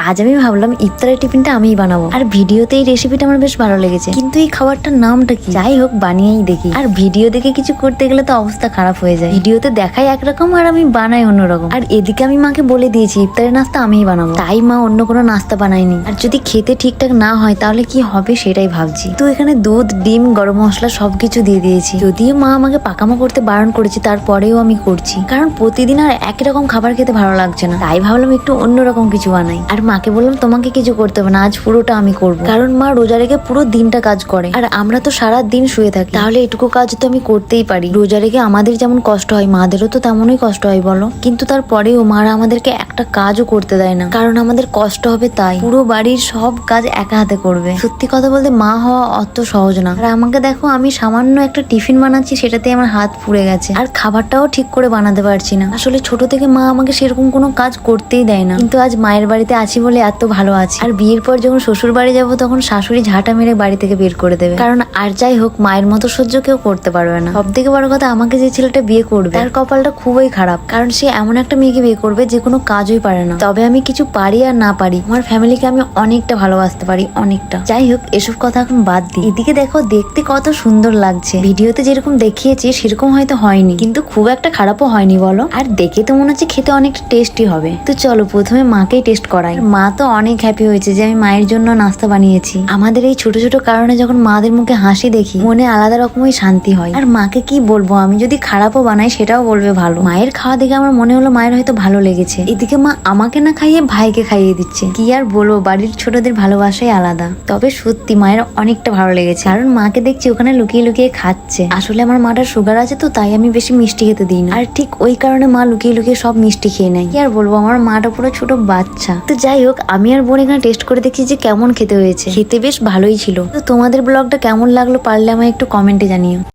আজ আমি ভাবলাম ইফতারের টিফিনটা আমিই বানাবো। আর ভিডিওতে এই রেসিপিটা আমার বেশ ভালো লেগেছে, কিন্তু এই খাবারটার নামটা কি? যাই হোক, বানিয়েই দেখি। আর ভিডিও দেখে কিছু করতে গেলে তো অবস্থা খারাপ হয়ে যায়। ভিডিওতে দেখাই একরকম আর আমি বানাই অন্যরকম। আর এদিকে আমি মাকে বলে দিয়েছি ইফতারের নাস্তা আমিই বানাবো, তাই মা অন্য কোনো নাস্তা বানায়নি। আর যদি খেতে ঠিকঠাক না হয় তাহলে কি হবে সেটাই ভাবছি। তো এখানে দুধ, ডিম, গরম মশলা সবকিছু দিয়ে দিয়েছি। যদিও মা আমাকে পাকামো করতে বারণ করেছে, তারপরেও আমি করছি, কারণ প্রতিদিন আর একই রকম খাবার খেতে ভালো লাগছে না। তাই ভাবলাম একটু অন্যরকম কিছু বানাই। আর মাকে বললাম তোমাকে কিছু করতে হবে না, আজ পুরোটা আমি করবো, কারণ মা রোজা রেখে পুরো দিনটা কাজ করে আর আমরা তো সারা দিন শুয়ে থাকি। তাহলে এটুকু কাজ তো আমি করতেই পারি। রোজা রেখে আমাদের যেমন কষ্ট হয়, মাদেরও তো তেমনই কষ্ট হয় বলো। কিন্তু তারপরেও মারা আমাদেরকে একটা কাজও করতে দেয় না, কারণ আমাদের কষ্ট হবে তাই। পুরো বাড়ির সব কাজ একা হাতে করবে। সত্যি কথা বলতে মা হওয়া অত সহজ না। আর আমাকে দেখো, আমি সামান্য একটা টিফিন বানাচ্ছি, সেটাতে আমার হাত পুড়ে গেছে। আর খাবারটাও ঠিক করে বানাতে পারছি না। আসলে ছোট থেকে মা আমাকে সেরকম কোনো কাজ করতেই দেয় না, কিন্তু আজ মায়ের বাড়িতে আছি বলে এত ভালো আছি। আর বিয়ের পর যখন শ্বশুর বাড়ি যাবো, তখন শাশুড়ি ঝাঁটা মেরে বাড়ি থেকে বের করে দেবে। কারণ আর যাই হোক, মায়ের মতো সহ্য কেউ করতে পারবে না। সব থেকে বড় কথা, আমাকে যে ছেলেটা বিয়ে করবে তার কপালটা খুবই খারাপ, কারণ সে এমন একটা মেয়েকে বিয়ে করবে যে কোনো কাজই পারে না। তবে আমি কিছু পারি আর না পারি, আমার ফ্যামিলিকে আমি অনেকটা ভালোবাসতে পারি, অনেকটা। যাই হোক, এসব কথা এখন বাদ দিই। এদিকে দেখো, দেখতে কত সুন্দর লাগছে। ভিডিওতে যেরকম দেখিয়েছি সেরকম হয়তো হয়নি, কিন্তু খুব একটা খারাপও হয়নি বলো। আর দেখে তো মনে হচ্ছে খেতে অনেকটা টেস্টি হবে। তো চলো প্রথমে মাকেই টেস্ট করাই। মা তো অনেক হ্যাপি হয়েছে যে আমি মায়ের জন্য নাস্তা বানিয়েছি। আমাদের এই ছোট ছোট কারণে যখন মাদের মুখে হাসি দেখি, মনে আলাদা রকমই শান্তি হয়। আর মাকে কি বলবো, আমি যদি খারাপও বানাই সেটাও বলবে ভালো। মায়ের খাওয়া দেখে আমার মনে হলো মায়ের হয়তো ভালো লেগেছে। এদিকে মা আমাকে না খাইয়ে ভাইকে খাইয়ে দিচ্ছে। কি আর বলবো, বাড়ির ছোটদের ভালোবাসাই আলাদা। তবে সত্যি মায়ের অনেকটা ভালো লেগেছে, কারণ মাকে দেখছি ওখানে লুকিয়ে লুকিয়ে খাচ্ছে। আসলে আমার মাটার সুগার আছে তো, তাই আমি বেশি মিষ্টি খেতে দিই না। আর ঠিক ওই কারণে মা লুকিয়ে লুকিয়ে সব মিষ্টি খেয়ে নেয়। কি আর বলবো, আমার মাটা পুরো ছোট বাচ্চা। তো যাই হোক, আমি আর বোন এখানে টেস্ট করে দেখি যে কেমন খেতে হয়েছে। খেতে বেশ ভালোই ছিল। তো তোমাদের ব্লগটা কেমন লাগলো পারলে আমায় একটু কমেন্টে জানিও।